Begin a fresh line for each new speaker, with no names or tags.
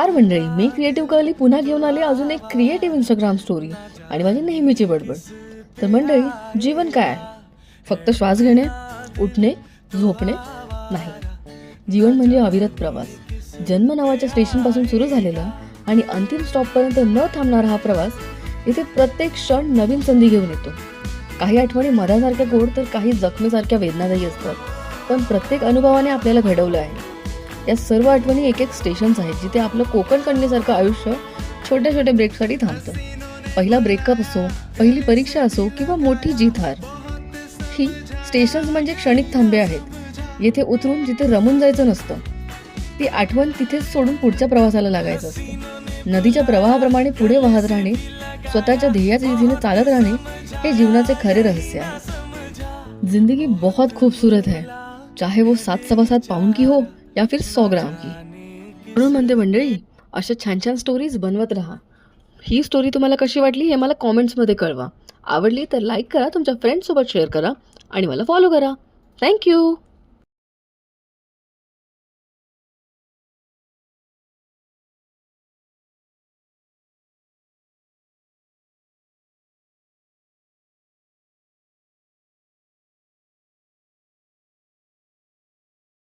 मंडळी, मी creative girly पुन्हा घेऊन आले अजून एक क्रिएटिव्ह इंस्टाग्राम स्टोरी आणि माझी नेहमीची बडबड. तर मंडळी, जीवन काय आहे? फक्त श्वास घेणे, उठणे, झोपणे नाही. जीवन म्हणजे अविरत प्रवास. जन्म नावाच्या स्टेशनपासून सुरू झालेला आणि अंतिम स्टॉपपर्यंत न थांबणारा हा प्रवास. इथे प्रत्येक क्षण नवीन संधी घेऊन येतो. काही आठवणी मधासारख्या गोड तर काही जखमेसारख्या वेदनादायी असतात, पण प्रत्येक अनुभवाने आपल्याला घडवलं आहे. या सर्व आठवणी एक एक स्टेशन्स आहेत जिथे आपलं कोकण कन्येसारखं आयुष्य छोट्या छोट्या ब्रेकसाठी थांबतं. पहिला ब्रेकअप असो, पहिली परीक्षा असो किंवा मोठी जीत हार, ही स्टेशन्स म्हणजे क्षणिक थांबे आहेत. येथे उतरून जिथे रमून जायचं नसतं, ती आठवण तिथेच सोडून पुढच्या प्रवासाला लागायचं असतं. नदीच्या प्रवाहाप्रमाणे पुढे वाहत राहणे, स्वतःच्या ध्येयाच्या दिशेने चालत राहणे, हे जीवनाचे खरे रहस्य आहे. जिंदगी बहुत खूबसूरत है, चाहे वो 7 सवा 7 पाउंड की हो या फिर 100 ग्राम की. म्हणून म्हणते मंडळी, अशा छान छान स्टोरीज बनवत राहा. ही स्टोरी तुम्हाला कशी वाटली हे मला कॉमेंट्समध्ये कळवा. आवडली तर लाईक करा, तुमच्या फ्रेंड्ससोबत शेअर करा आणि मला फॉलो करा. थँक्यू.